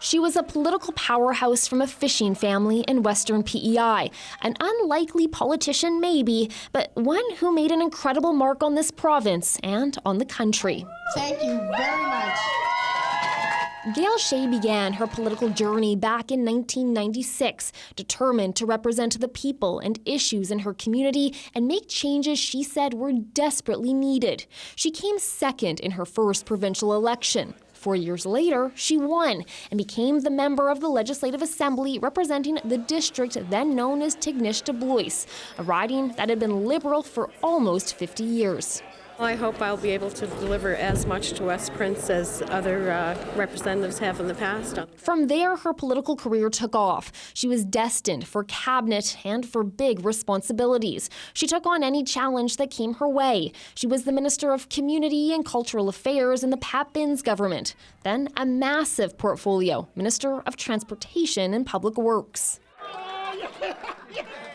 She was a political powerhouse from a fishing family in Western PEI. An unlikely politician maybe, but one who made an incredible mark on this province and on the country. Thank you very much. Gail Shea began her political journey back in 1996, determined to represent the people and issues in her community and make changes she said were desperately needed. She came second in her first provincial election. 4 years later, she won and became the member of the Legislative Assembly representing the district then known as Tignish-de-Blois, a riding that had been Liberal for almost 50 years. I hope I'll be able to deliver as much to West Prince as other representatives have in the past. From there, her political career took off. She was destined for cabinet and for big responsibilities. She took on any challenge that came her way. She was the Minister of Community and Cultural Affairs in the Pat Binns government. Then a massive portfolio, Minister of Transportation and Public Works.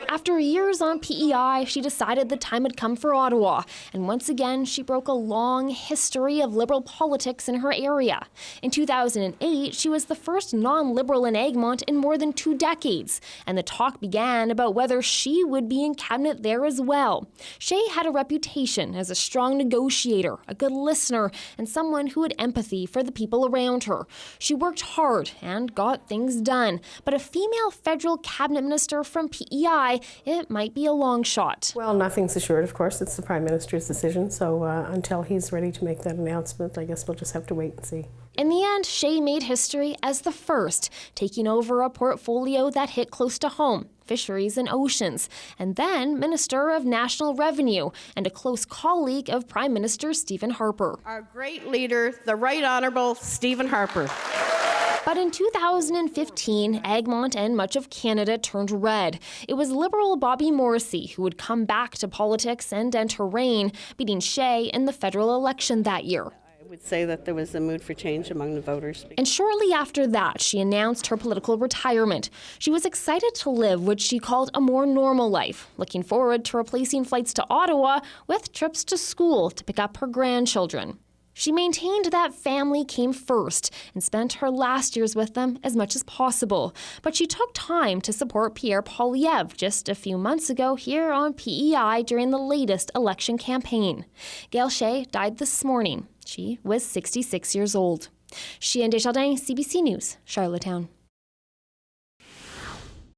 After years on PEI, she decided the time had come for Ottawa, and once again, she broke a long history of Liberal politics in her area. In 2008, she was the first non-Liberal in Egmont in more than 2 decades, and the talk began about whether she would be in cabinet there as well. Shea had a reputation as a strong negotiator, a good listener, and someone who had empathy for the people around her. She worked hard and got things done, but a female federal cabinet minister from PEI, it might be a long shot. Well, nothing's assured, of course. It's the Prime Minister's decision, so until he's ready to make that announcement, I guess we'll just have to wait and see. In the end, Shea made history as the first, taking over a portfolio that hit close to home, fisheries and oceans, and then Minister of National Revenue and a close colleague of Prime Minister Stephen Harper. Our great leader, the Right Honourable Stephen Harper. But in 2015, Egmont and much of Canada turned red. It was Liberal Bobby Morrissey who would come back to politics and enter reign, beating Shea in the federal election that year. I would say that there was a mood for change among the voters. And shortly after that, she announced her political retirement. She was excited to live what she called a more normal life, looking forward to replacing flights to Ottawa with trips to school to pick up her grandchildren. She maintained that family came first and spent her last years with them as much as possible. But she took time to support Pierre Poilievre just a few months ago here on PEI during the latest election campaign. Gail Shea died this morning. She was 66 years old. Sheehan Desjardins, CBC News, Charlottetown.